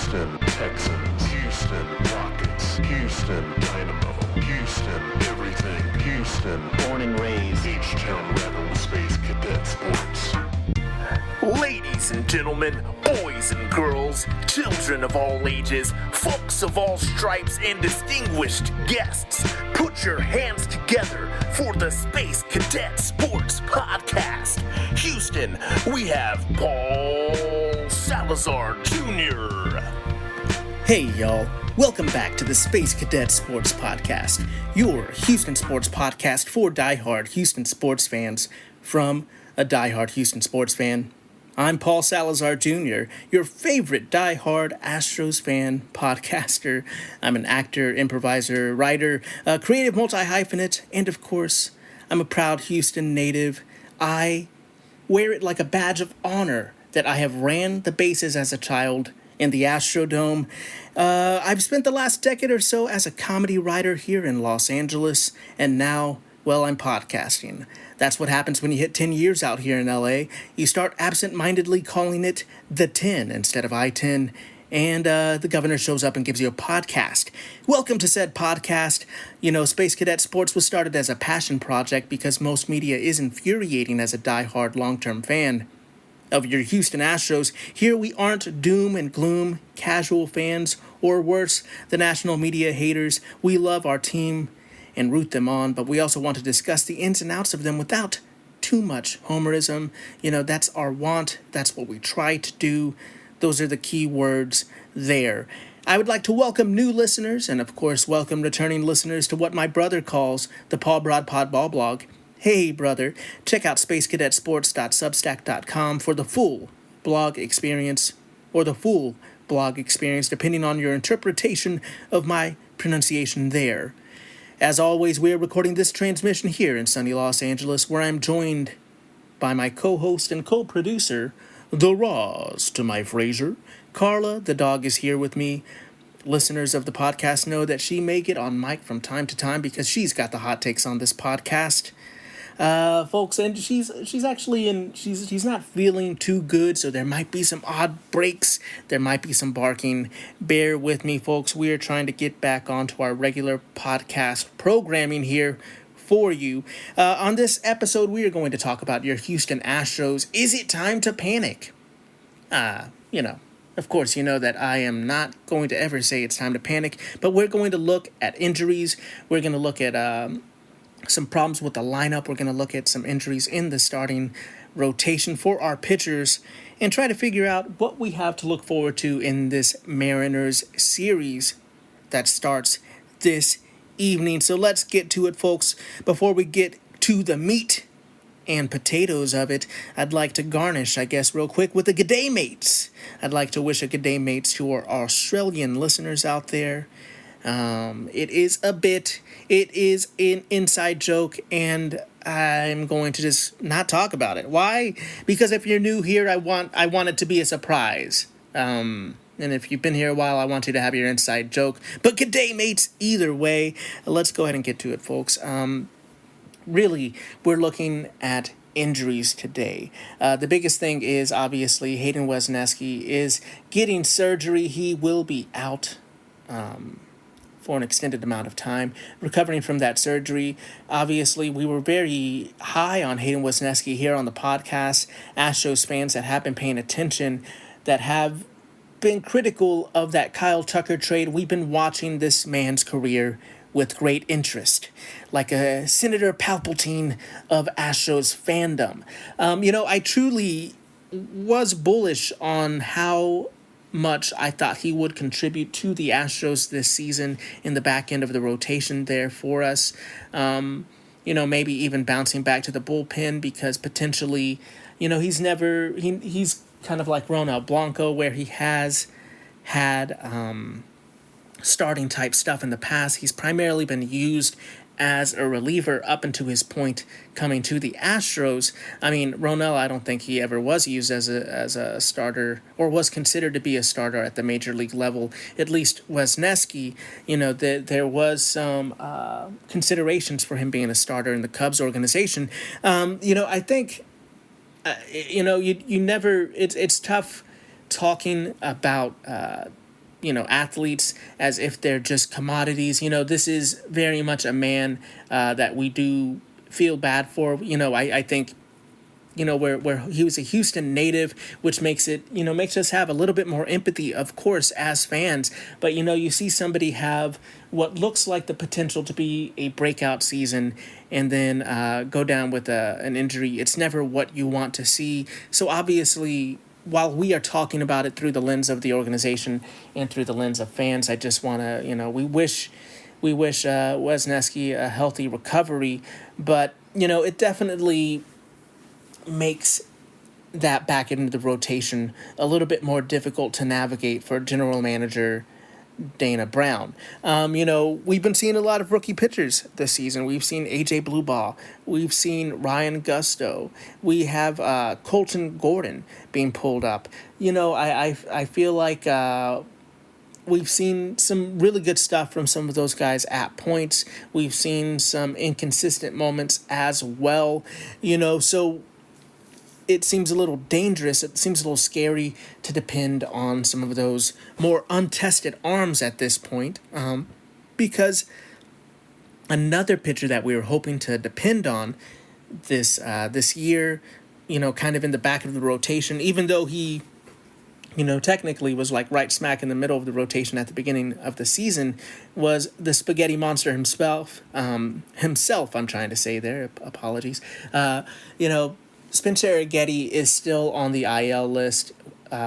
Houston Texans, Houston Rockets, Houston Dynamo, Houston everything, Houston born and raised, H-Town Rebel Space Cadet Sports. Ladies and gentlemen, boys and girls, children of all ages, folks of all stripes, and distinguished guests, put your hands together for the Space Cadet Sports Podcast. Houston, we have Paul Salazar Jr. Hey y'all, welcome back to the Space Cadet Sports Podcast, your Houston sports podcast for diehard Houston sports fans from a diehard Houston sports fan. I'm Paul Salazar Jr., your favorite diehard Astros fan podcaster. I'm an actor, improviser, writer, creative multi-hyphenate, and of course, I'm a proud Houston native. I wear it like a badge of honor that I have ran the bases as a child in the Astrodome. I've spent the last decade or so as a comedy writer here in Los Angeles, and now, well, I'm podcasting. That's what happens when you hit 10 years out here in LA. You start absent-mindedly calling it the 10 instead of I-10, and the governor shows up and gives you a podcast. Welcome to said podcast. You know, Space Cadet Sports was started as a passion project because most media is infuriating as a diehard long-term fan of your Houston Astros. Here we aren't doom and gloom casual fans, or worse, the national media haters. We love our team and root them on, but we also want to discuss the ins and outs of them without too much homerism. You know, that's our want. That's what we try to do. Those are the key words there. I would like to welcome new listeners and, of course, welcome returning listeners to what my brother calls the Paul Broad Pod Ball Blog. Hey, brother, check out spacecadetsports.substack.com for the full blog experience, or the full blog experience, depending on your interpretation of my pronunciation there. As always, we are recording this transmission here in sunny Los Angeles, where I'm joined by my co-host and co-producer, the Roz to my Frasier. Carla, the dog, is here with me. Listeners of the podcast know that she may get on mic from time to time because she's got the hot takes on this podcast. Folks, and she's actually she's not feeling too good, so there might be some odd breaks, there might be some barking. Bear with me, folks. We are trying to get back onto our regular podcast programming here for you. On this episode, we are going to talk about your Houston Astros. Is it time to panic? Of course, you know that I am not going to ever say it's time to panic, but we're going to look at injuries. We're going to look at some problems with the lineup. We're going to look at some injuries in the starting rotation for our pitchers and try to figure out what we have to look forward to in this Mariners series that starts this evening. So let's get to it, folks. Before we get to the meat and potatoes of it, I'd like to garnish, I guess, real quick with a good day, mates. I'd like to wish a good day, mates, to our Australian listeners out there. It is an inside joke, and I'm going to just not talk about it. Why? Because if you're new here, I want it to be a surprise. And if you've been here a while, I want you to have your inside joke. But good day, mates, either way. Let's go ahead and get to it, folks. Really, we're looking at injuries today. The biggest thing is, obviously, Hayden Wesneski is getting surgery. He will be out for an extended amount of time, recovering from that surgery. Obviously, we were very high on Hayden Wesneski here on the podcast. Astros fans that have been paying attention, that have been critical of that Kyle Tucker trade, we've been watching this man's career with great interest, like a Senator Palpatine of Astros fandom. I truly was bullish on how much I thought he would contribute to the Astros this season in the back end of the rotation there for us. Maybe even bouncing back to the bullpen, because potentially, he's kind of like Ronald Blanco, where he has had starting type stuff in the past. He's primarily been used as a reliever up until his point coming to the Astros. I mean, Ronell, I don't think he ever was used as a starter, or was considered to be a starter at the major league level. At least Wesneski, there was some considerations for him being a starter in the Cubs organization. I think, you never. It's tough talking about athletes as if they're just commodities. This is very much a man that we do feel bad for. I think where he was a Houston native, which makes us have a little bit more empathy, of course, as fans. But you see somebody have what looks like the potential to be a breakout season, and then go down with an injury. It's never what you want to see. So obviously, while we are talking about it through the lens of the organization and through the lens of fans, I just want to, we wish Wesneski a healthy recovery, but it definitely makes that back into the rotation a little bit more difficult to navigate for general manager Dana Brown. We've been seeing a lot of rookie pitchers this season. We've seen AJ Blueball. We've seen Ryan Gusto. We have Colton Gordon being pulled up. I feel like we've seen some really good stuff from some of those guys at points. We've seen some inconsistent moments as well. So it seems a little dangerous. It seems a little scary to depend on some of those more untested arms at this point, because another pitcher that we were hoping to depend on this year, kind of in the back of the rotation, even though he, technically was like right smack in the middle of the rotation at the beginning of the season, was the spaghetti monster himself. I'm trying to say there. Apologies. Spencer Arrighetti is still on the IL list,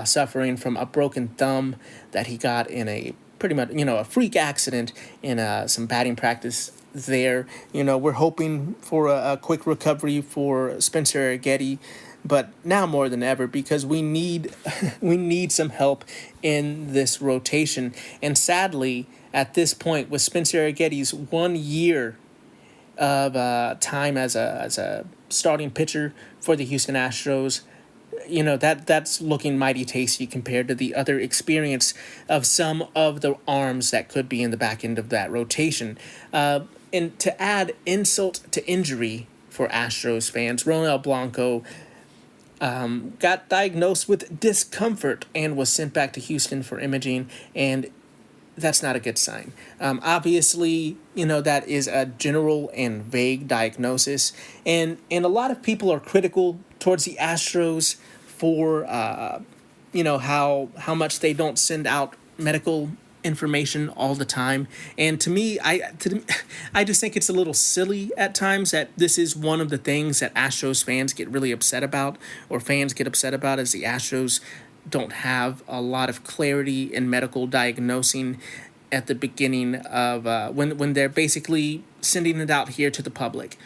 suffering from a broken thumb that he got in a pretty much, a freak accident in some batting practice there. We're hoping for a quick recovery for Spencer Arrighetti, but now more than ever, because we need some help in this rotation. And sadly, at this point, with Spencer Arrighetti's 1 year of time as a starting pitcher for the Houston Astros, that's looking mighty tasty compared to the other experience of some of the arms that could be in the back end of that rotation. And to add insult to injury for Astros fans, Ronel Blanco got diagnosed with discomfort and was sent back to Houston for imaging, and that's not a good sign. Obviously, that is a general and vague diagnosis, and a lot of people are critical towards the Astros for, how much they don't send out medical information all the time. And to me, I just think it's a little silly at times that this is one of the things that Astros fans get really upset about, or fans get upset about, is the Astros don't have a lot of clarity in medical diagnosing at the beginning of when they're basically sending it out here to the public.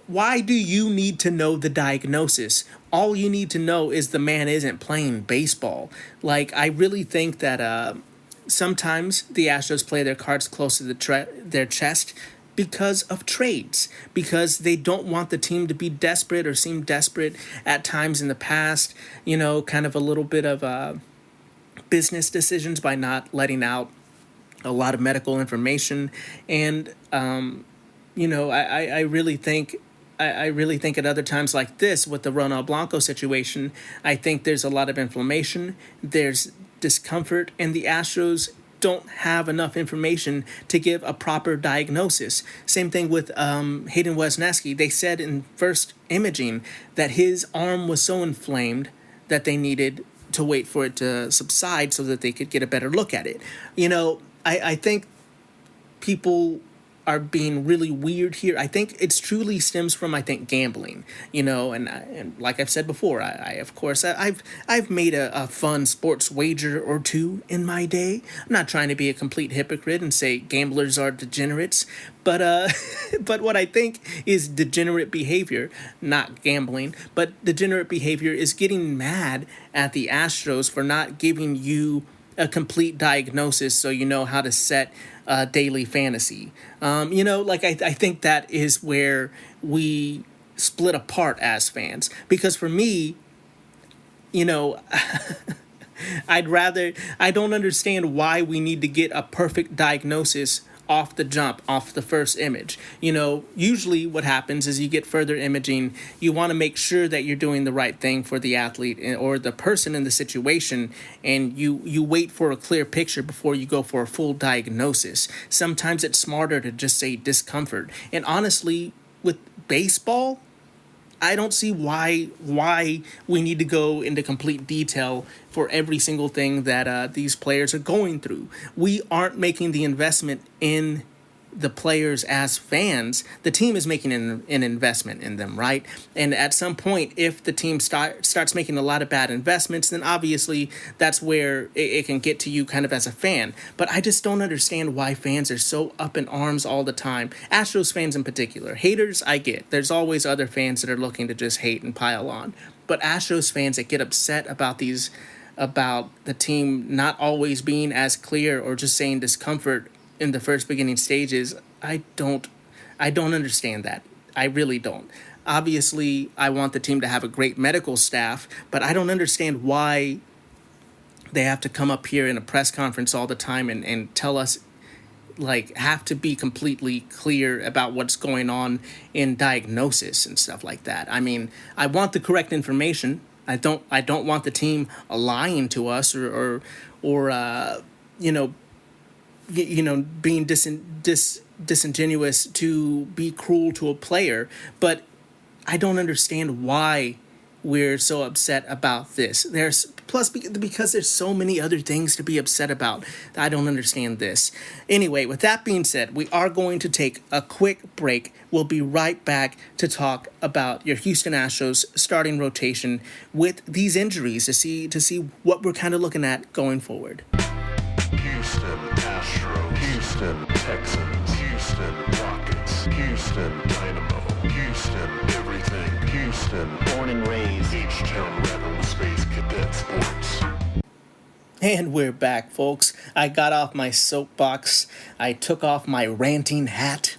Why do you need to know the diagnosis? All you need to know is the man isn't playing baseball. I really think that sometimes the Astros play their cards close to their chest because of trades, because they don't want the team to be desperate or seem desperate at times in the past, kind of a little bit of business decisions by not letting out a lot of medical information. And, I really think at other times like this with the Ronel Blanco situation, I think there's a lot of inflammation, there's discomfort, and the Astros don't have enough information to give a proper diagnosis. Same thing with Hayden Wesneski. They said in first imaging that his arm was so inflamed that they needed to wait for it to subside so that they could get a better look at it. I think people are being really weird here. I think it's truly stems from, gambling, and like I've said before, I've made a fun sports wager or two in my day. I'm not trying to be a complete hypocrite and say gamblers are degenerates, but but what I think is degenerate behavior, not gambling, but degenerate behavior is getting mad at the Astros for not giving you a complete diagnosis so you know how to set daily fantasy. I think that is where we split apart as fans. Because for me, I don't understand why we need to get a perfect diagnosis off the jump, off the first image. Usually what happens is you get further imaging. You want to make sure that you're doing the right thing for the athlete or the person in the situation, and you wait for a clear picture before you go for a full diagnosis. Sometimes it's smarter to just say discomfort. And honestly, with baseball, I don't see why we need to go into complete detail for every single thing that these players are going through. We aren't making the investment in the players as fans. The team is making an investment in them, right? And at some point, if the team starts making a lot of bad investments, then obviously that's where it can get to you kind of as a fan. But I just don't understand why fans are so up in arms all the time. Astros fans in particular. Haters, I get. There's always other fans that are looking to just hate and pile on. But Astros fans that get upset about the team not always being as clear or just saying discomfort in the first beginning stages, I don't understand that. I really don't. Obviously, I want the team to have a great medical staff, but I don't understand why they have to come up here in a press conference all the time and tell us, have to be completely clear about what's going on in diagnosis and stuff like that. I mean, I want the correct information. I don't want the team lying to us or being disingenuous to be cruel to a player, but I don't understand why we're so upset about this. Because there's so many other things to be upset about. I don't understand this. Anyway, with that being said, we are going to take a quick break. We'll be right back to talk about your Houston Astros starting rotation with these injuries to see what we're kind of looking at going forward. Houston Astros, Houston Texans, Houston Rockets, Houston Dynamo, Houston everything, Houston born and raised, H-Town Rebel Space Cadet Sports. And we're back, folks. I got off my soapbox. I took off my ranting hat.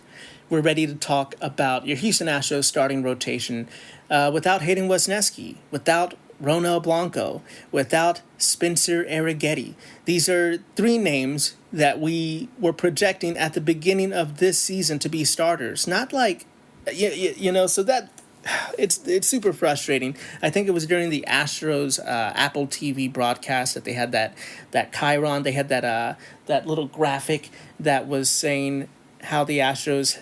We're ready to talk about your Houston Astros starting rotation without Hayden Wesneski, without Ronel Blanco, without Spencer Arrighetti. These are three names that we were projecting at the beginning of this season to be starters. Not so that it's super frustrating. I think it was during the Astros Apple TV broadcast that they had that chyron. They had that little graphic that was saying how the Astros,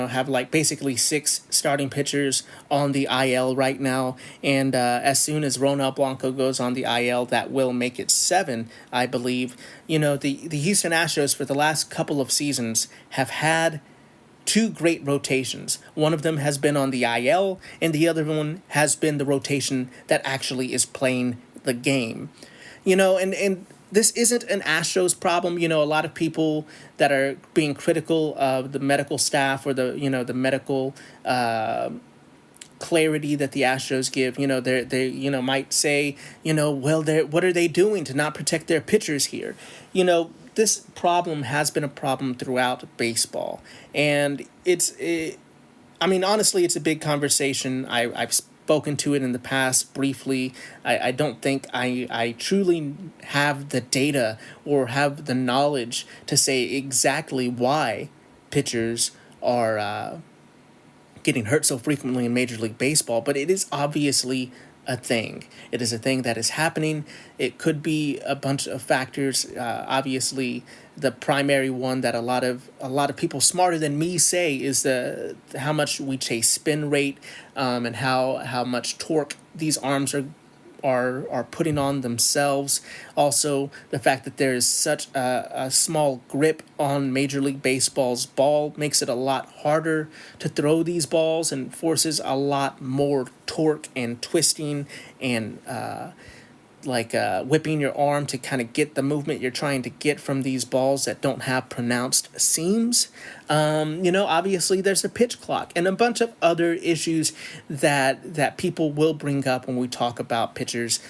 have basically 6 starting pitchers on the IL right now. And as soon as Ronel Blanco goes on the IL, that will make it 7, I believe. The Houston Astros for the last couple of seasons have had 2 great rotations. One of them has been on the IL, and the other one has been the rotation that actually is playing the game. And this isn't an Astros problem. A lot of people that are being critical of the medical staff or the medical clarity that the Astros give, they might say, what are they doing to not protect their pitchers here? This problem has been a problem throughout baseball, and honestly, it's a big conversation. I've spoken to it in the past briefly. I don't think I truly have the data or have the knowledge to say exactly why pitchers are getting hurt so frequently in Major League Baseball, but it is obviously a thing. It is a thing that is happening. It could be a bunch of factors. Obviously, the primary one that a lot of people smarter than me say is how much we chase spin rate, and how much torque these arms are putting on themselves. Also, the fact that there is such a small grip on Major League Baseball's ball makes it a lot harder to throw these balls and forces a lot more torque and twisting and whipping your arm to kind of get the movement you're trying to get from these balls that don't have pronounced seams. Obviously there's a pitch clock and a bunch of other issues that people will bring up when we talk about pitchers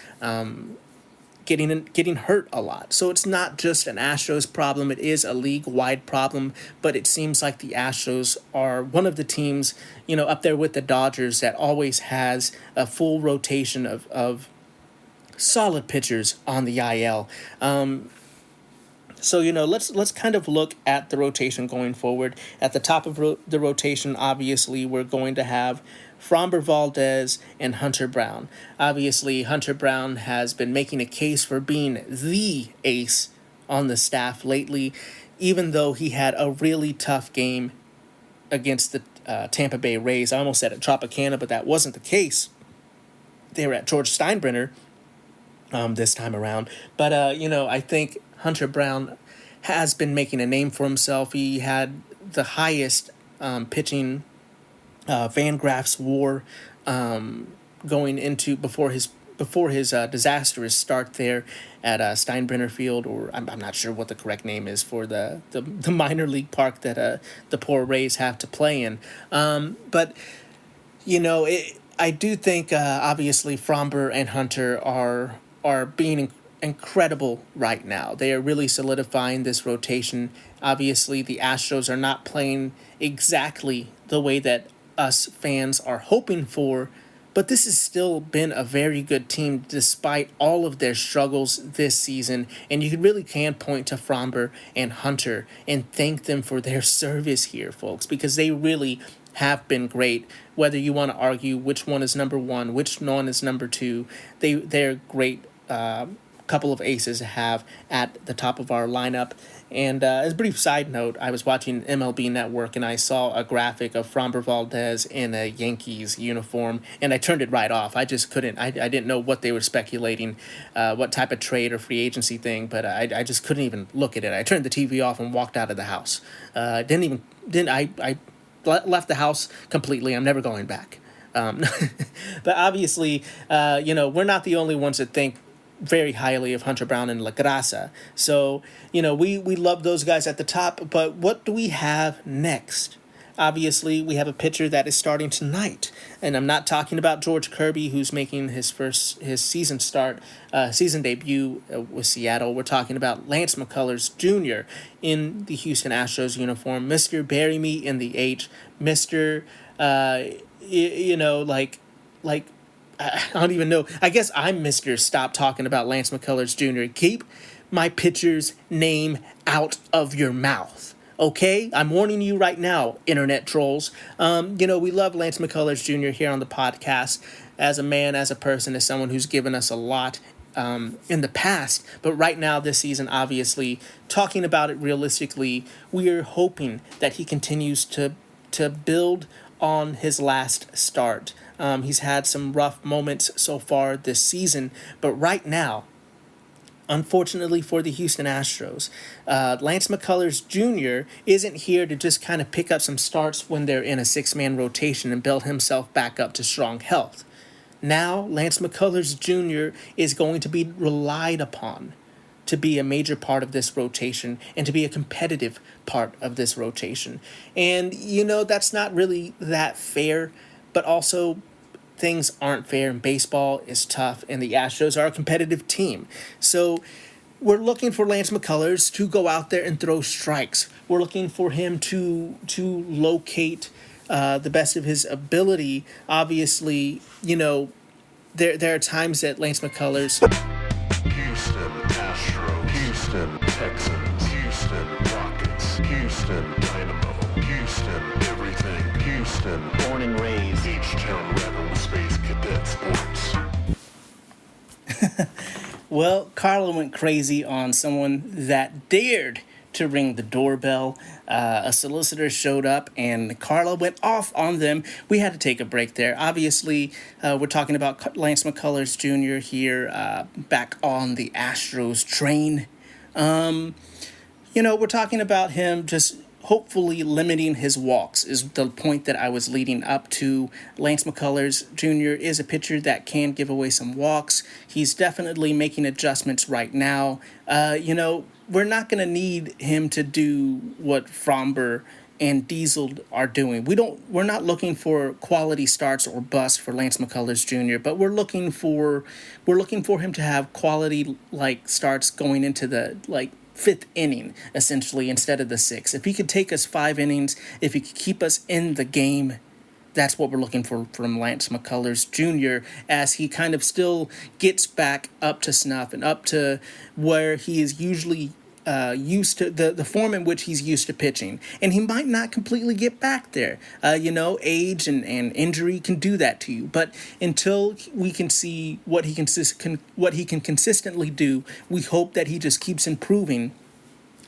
getting hurt a lot. So it's not just an Astros problem. It is a league-wide problem, but it seems like the Astros are one of the teams, up there with the Dodgers that always has a full rotation of solid pitchers on the IL. So, let's kind of look at the rotation going forward. At the top of the rotation, obviously, we're going to have Framber Valdez and Hunter Brown. Obviously, Hunter Brown has been making a case for being the ace on the staff lately, even though he had a really tough game against the Tampa Bay Rays. I almost said at Tropicana, but that wasn't the case. They were at George Steinbrenner this time around. But, I think Hunter Brown has been making a name for himself. He had the highest pitching Fangraphs WAR going into before his disastrous start there at Steinbrenner Field, or I'm not sure what the correct name is for the minor league park that the poor Rays have to play in. But I do think obviously Framber and Hunter are being incredible right now. They are really solidifying this rotation. Obviously, the Astros are not playing exactly the way that us fans are hoping for, but this has still been a very good team despite all of their struggles this season. And you really can point to Framber and Hunter and thank them for their service here, folks, because they really have been great. Whether you want to argue which one is number one, which one is number two, they're great couple of aces to have at the top of our lineup. And as a brief side note, I was watching MLB Network and I saw a graphic of Framber Valdez in a Yankees uniform, and I turned it right off. I just couldn't. I didn't know what they were speculating, what type of trade or free agency thing, but I just couldn't even look at it. I turned the TV off and walked out of the house. I left the house completely. I'm never going back. But obviously, we're not the only ones that think very highly of Hunter Brown and La Grasa. So, we love those guys at the top, but what do we have next? Obviously, we have a pitcher that is starting tonight, and I'm not talking about George Kirby, who's making his season debut with Seattle. We're talking about Lance McCullers Jr. in the Houston Astros uniform, Mr. Bury Me in the H, Mr. I don't even know. I guess I'm Mr. Stop talking about Lance McCullers Jr. Keep my pitcher's name out of your mouth. Okay? I'm warning you right now, internet trolls. We love Lance McCullers Jr. here on the podcast as a man, as a person, as someone who's given us a lot in the past. But right now, this season, obviously, talking about it realistically, we are hoping that he continues to build on his last start. He's had some rough moments so far this season, but right now, unfortunately for the Houston Astros, Lance McCullers Jr. isn't here to just kind of pick up some starts when they're in a six-man rotation and build himself back up to strong health. Now, Lance McCullers Jr. is going to be relied upon to be a major part of this rotation and to be a competitive part of this rotation. And, that's not really that fair, but also things aren't fair, and baseball is tough, and the Astros are a competitive team. So we're looking for Lance McCullers to go out there and throw strikes. We're looking for him to locate the best of his ability. Obviously, there are times that Lance McCullers... Houston Astros, Houston Texans, Houston Rockets, Houston Dynamo, Houston everything, Houston Morning Rays, H-Town Rebel Space Cadet Sports. Well, Carla went crazy on someone that dared to ring the doorbell. A solicitor showed up and Carla went off on them. We had to take a break there. Obviously, we're talking about Lance McCullers Jr. here, back on the Astros train. We're talking about him just hopefully limiting his walks is the point that I was leading up to. Lance McCullers Jr. is a pitcher that can give away some walks. He's definitely making adjustments right now. We're not going to need him to do what Framber and Diesel are doing. We're not looking for quality starts or busts for Lance McCullers Jr., but we're looking for him to have quality starts going into the fifth inning, essentially, instead of the sixth. If he could take us 5 innings, if he could keep us in the game, that's what we're looking for from Lance McCullers Jr. as he kind of still gets back up to snuff and up to where he is usually used to the form in which he's used to pitching, and he might not completely get back there. Age and injury can do that to you. But until we can see what he can consistently do, we hope that he just keeps improving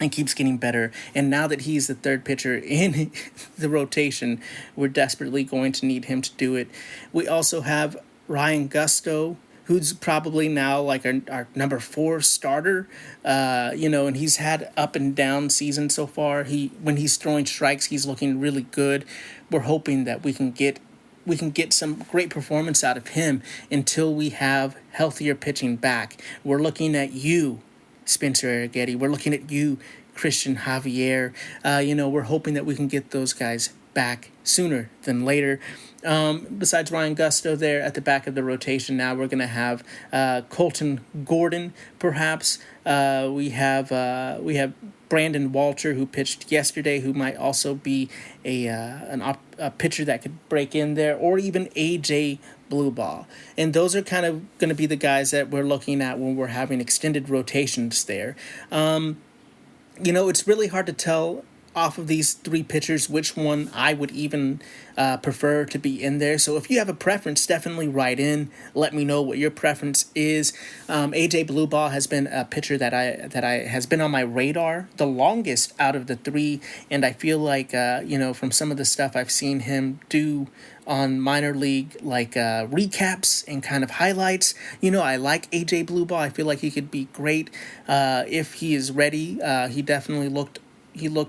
and keeps getting better. And now that he's the third pitcher in the rotation, we're desperately going to need him to do it. We also have Ryan Gusto, who's probably now like our number 4 starter, and he's had up and down season so far. When he's throwing strikes, he's looking really good. We're hoping that we can get some great performance out of him until we have healthier pitching back. We're looking at you, Spencer Arrighetti. We're looking at you, Christian Javier. We're hoping that we can get those guys back sooner than later. Besides Ryan Gusto there at the back of the rotation, now we're going to have Colton Gordon, perhaps. We have Brandon Walter, who pitched yesterday, who might also be a pitcher that could break in there, or even AJ Bluebaugh. And those are kind of going to be the guys that we're looking at when we're having extended rotations there. It's really hard to tell off of these 3 pitchers which one I would even prefer to be in there. So if you have a preference, definitely write in. Let me know what your preference is. AJ Bluebaugh has been a pitcher that I has been on my radar the longest out of the 3, and I feel like from some of the stuff I've seen him do on minor league recaps and kind of highlights. I like AJ Bluebaugh. I feel like he could be great if he is ready. He definitely looked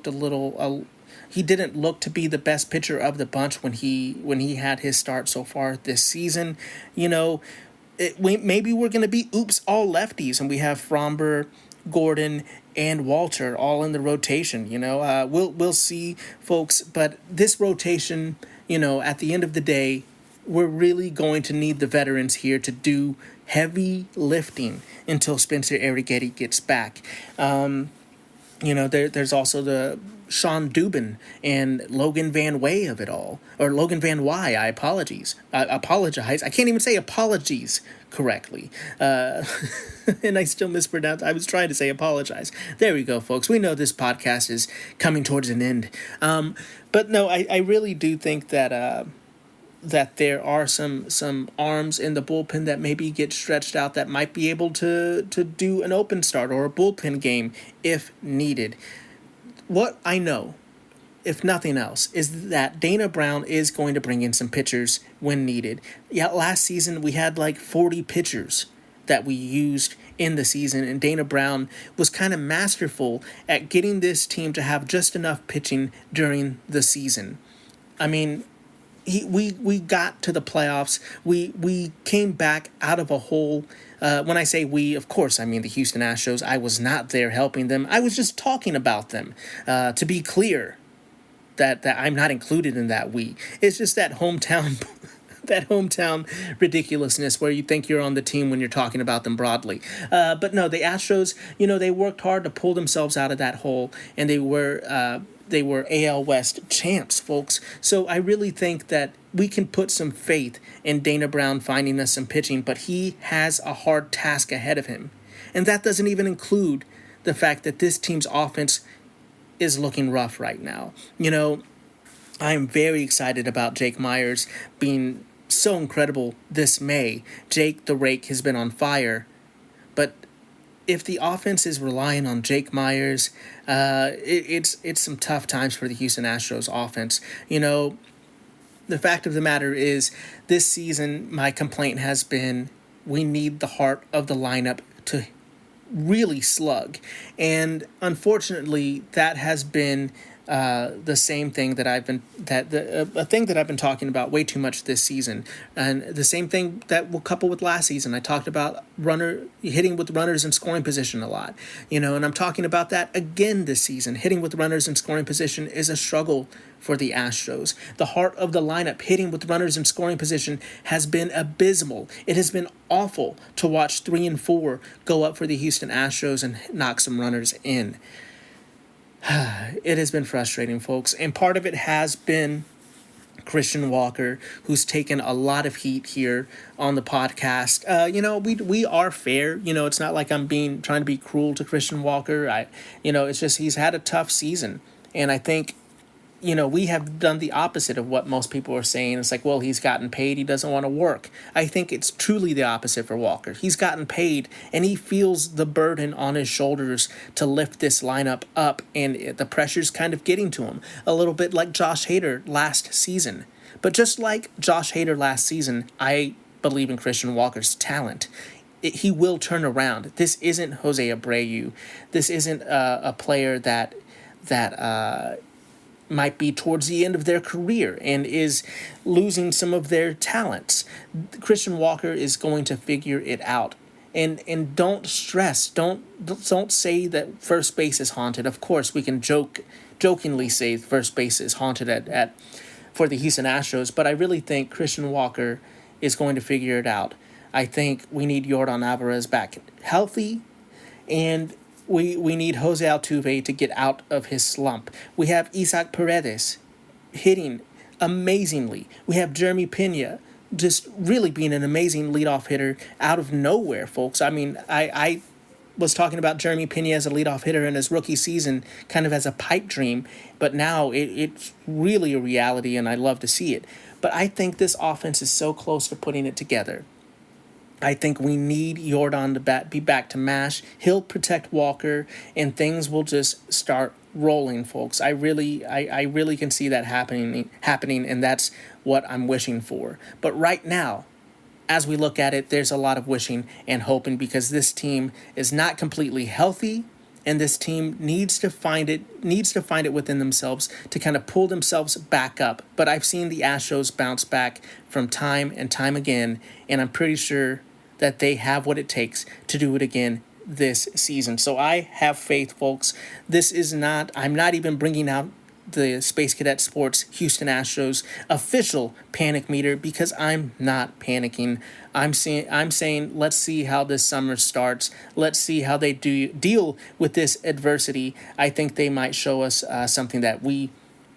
a little. He didn't look to be the best pitcher of the bunch when he had his start so far this season. Maybe we're going to be all lefties, and we have Fromber, Gordon, and Walter all in the rotation. We'll see, folks. But this rotation, at the end of the day, we're really going to need the veterans here to do heavy lifting until Spencer Arrighetti gets back. There's also the Sean Dubin and Logan Van Way of it all. Or Logan Van Wy, I apologize. I can't even say apologies correctly. And I still mispronounce. I was trying to say apologize. There we go, folks. We know this podcast is coming towards an end. But no, I really do think that that there are some arms in the bullpen that maybe get stretched out that might be able to do an open start or a bullpen game if needed. What I know, if nothing else, is that Dana Brown is going to bring in some pitchers when needed. Yeah, last season we had like 40 pitchers that we used in the season, and Dana Brown was kind of masterful at getting this team to have just enough pitching during the season. I mean, we got to the playoffs. We came back out of a hole. When I say we, of course, I mean the Houston Astros. I was not there helping them. I was just talking about them. To be clear, that I'm not included in that we. It's just that hometown that hometown ridiculousness where you think you're on the team when you're talking about them broadly. But no, the Astros, they worked hard to pull themselves out of that hole, and they were AL West champs, folks. So I really think that we can put some faith in Dana Brown finding us some pitching, but he has a hard task ahead of him. And that doesn't even include the fact that this team's offense is looking rough right now. I am very excited about Jake Myers being so incredible this May. Jake the Rake has been on fire, but if the offense is relying on Jake Myers, it's some tough times for the Houston Astros offense. The fact of the matter is, this season, my complaint has been we need the heart of the lineup to really slug. And unfortunately, that has been the same thing that a thing that I've been talking about way too much this season, and the same thing that will couple with last season. I talked about hitting with runners in scoring position a lot, and I'm talking about that again this season. Hitting with runners in scoring position is a struggle for the Astros. The heart of the lineup, hitting with runners in scoring position, has been abysmal. It has been awful to watch 3 and 4 go up for the Houston Astros and knock some runners in. It has been frustrating, folks, and part of it has been Christian Walker, who's taken a lot of heat here on the podcast. We are fair. It's not like I'm trying to be cruel to Christian Walker. It's just he's had a tough season, and I think, we have done the opposite of what most people are saying. It's like, well, he's gotten paid, he doesn't want to work. I think it's truly the opposite for Walker. He's gotten paid, and he feels the burden on his shoulders to lift this lineup up, and the pressure's kind of getting to him. A little bit like Josh Hader last season. But just like Josh Hader last season, I believe in Christian Walker's talent. He will turn around. This isn't Jose Abreu. This isn't a player that might be towards the end of their career and is losing some of their talents. Christian Walker is going to figure it out. And don't stress. Don't say that first base is haunted. Of course, we can jokingly say first base is haunted for the Houston Astros, but I really think Christian Walker is going to figure it out. I think we need Yordan Alvarez back healthy, and we need Jose Altuve to get out of his slump. We have Isaac Paredes hitting amazingly. We have Jeremy Pena just really being an amazing leadoff hitter out of nowhere, folks. I mean, I was talking about Jeremy Pena as a leadoff hitter in his rookie season kind of as a pipe dream, but now it's really a reality, and I love to see it. But I think this offense is so close to putting it together. I think we need Yordan to be back to MASH. He'll protect Walker, and things will just start rolling, folks. I really can see that happening, and that's what I'm wishing for. But right now, as we look at it, there's a lot of wishing and hoping, because this team is not completely healthy, and this team needs to find it within themselves to kind of pull themselves back up. But I've seen the Astros bounce back from time and time again, and I'm pretty sure that they have what it takes to do it again this season. So I have faith, folks. I'm not even bringing out the Space Cadet Sports Houston Astros official panic meter, because I'm not panicking. I'm saying let's see how this summer starts. Let's see how they deal with this adversity. I think they might show us something that we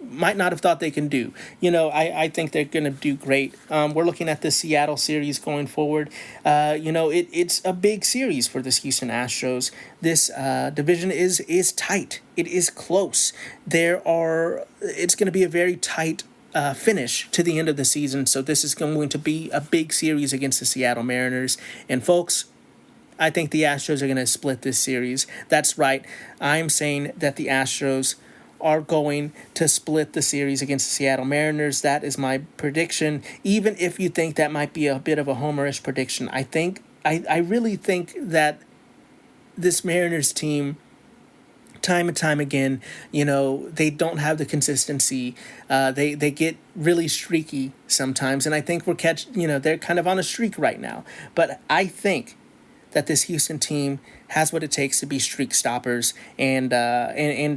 might not have thought they can do. I think they're going to do great. We're looking at the Seattle series going forward. It's a big series for this Houston Astros. This division is tight. It is close. It's going to be a very tight finish to the end of the season. So this is going to be a big series against the Seattle Mariners. And folks, I think the Astros are going to split this series. That's right. I'm saying that the Astros are going to split the series against the Seattle Mariners. That is my prediction. Even if you think that might be a bit of a homerish prediction, I really think that this Mariners team, time and time again, they don't have the consistency. They get really streaky sometimes, and I think they're kind of on a streak right now. But I think that this Houston team has what it takes to be streak stoppers and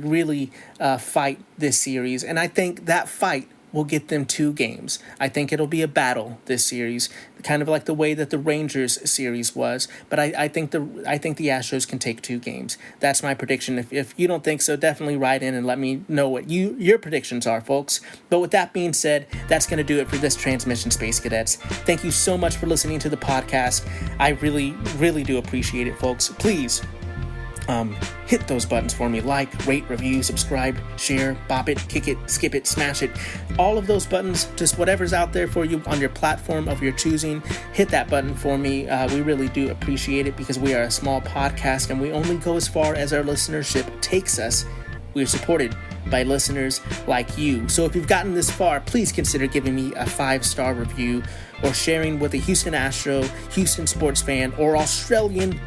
really fight this series. And I think that fight will get them 2 games. I think it'll be a battle this series, kind of like the way that the Rangers series was. But I think the Astros can take 2 games. That's my prediction. If you don't think so, definitely write in and let me know what your predictions are, folks. But with that being said, that's going to do it for this transmission, Space Cadets. Thank you so much for listening to the podcast. I really, really do appreciate it, folks. Please hit those buttons for me. Like, rate, review, subscribe, share, bop it, kick it, skip it, smash it. All of those buttons, just whatever's out there for you on your platform of your choosing, hit that button for me. We really do appreciate it, because we are a small podcast and we only go as far as our listenership takes us. We are supported by listeners like you. So if you've gotten this far, please consider giving me a 5-star review or sharing with a Houston Astro, Houston sports fan, or Australian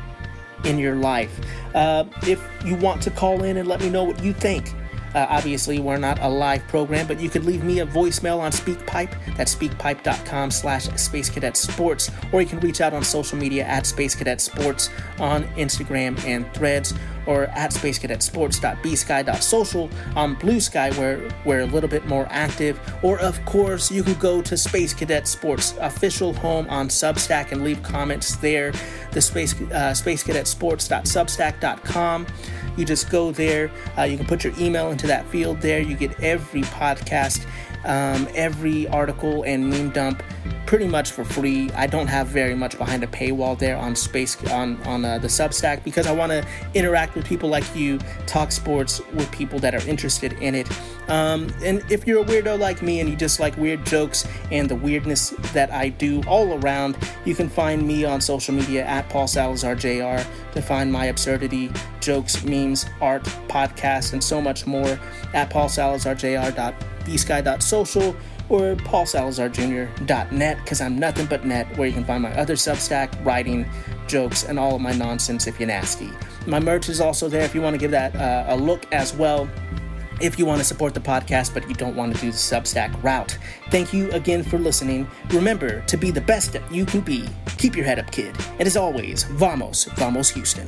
in your life. If you want to call in and let me know what you think, obviously we're not a live program, but you could leave me a voicemail on SpeakPipe. That's speakpipe.com/Space Cadet Sports, or you can reach out on social media at Space Cadet Sports on Instagram and Threads, or at spacecadetsports.bsky.social on Blue Sky, where we're a little bit more active. Or of course, you can go to Space Cadet Sports official home on Substack and leave comments there. The spacecadetsports.substack.com. You just go there. You can put your email into that field there. You get every podcast every article and meme dump pretty much for free. I don't have very much behind a paywall there on the Substack, because I want to interact with people like you, talk sports with people that are interested in it. And if you're a weirdo like me and you just like weird jokes and the weirdness that I do all around, you can find me on social media at Paul Salazar Jr. to find my absurdity, jokes, memes, art, podcasts, and so much more at paulsalazarjr.bsky.social or paulsalazarjr.net, because I'm nothing but net, where you can find my other Substack, writing, jokes, and all of my nonsense if you're nasty. My merch is also there if you want to give that a look as well, if you want to support the podcast but you don't want to do the Substack route. Thank you again for listening. Remember to be the best that you can be. Keep your head up, kid. And as always, vamos, vamos Houston.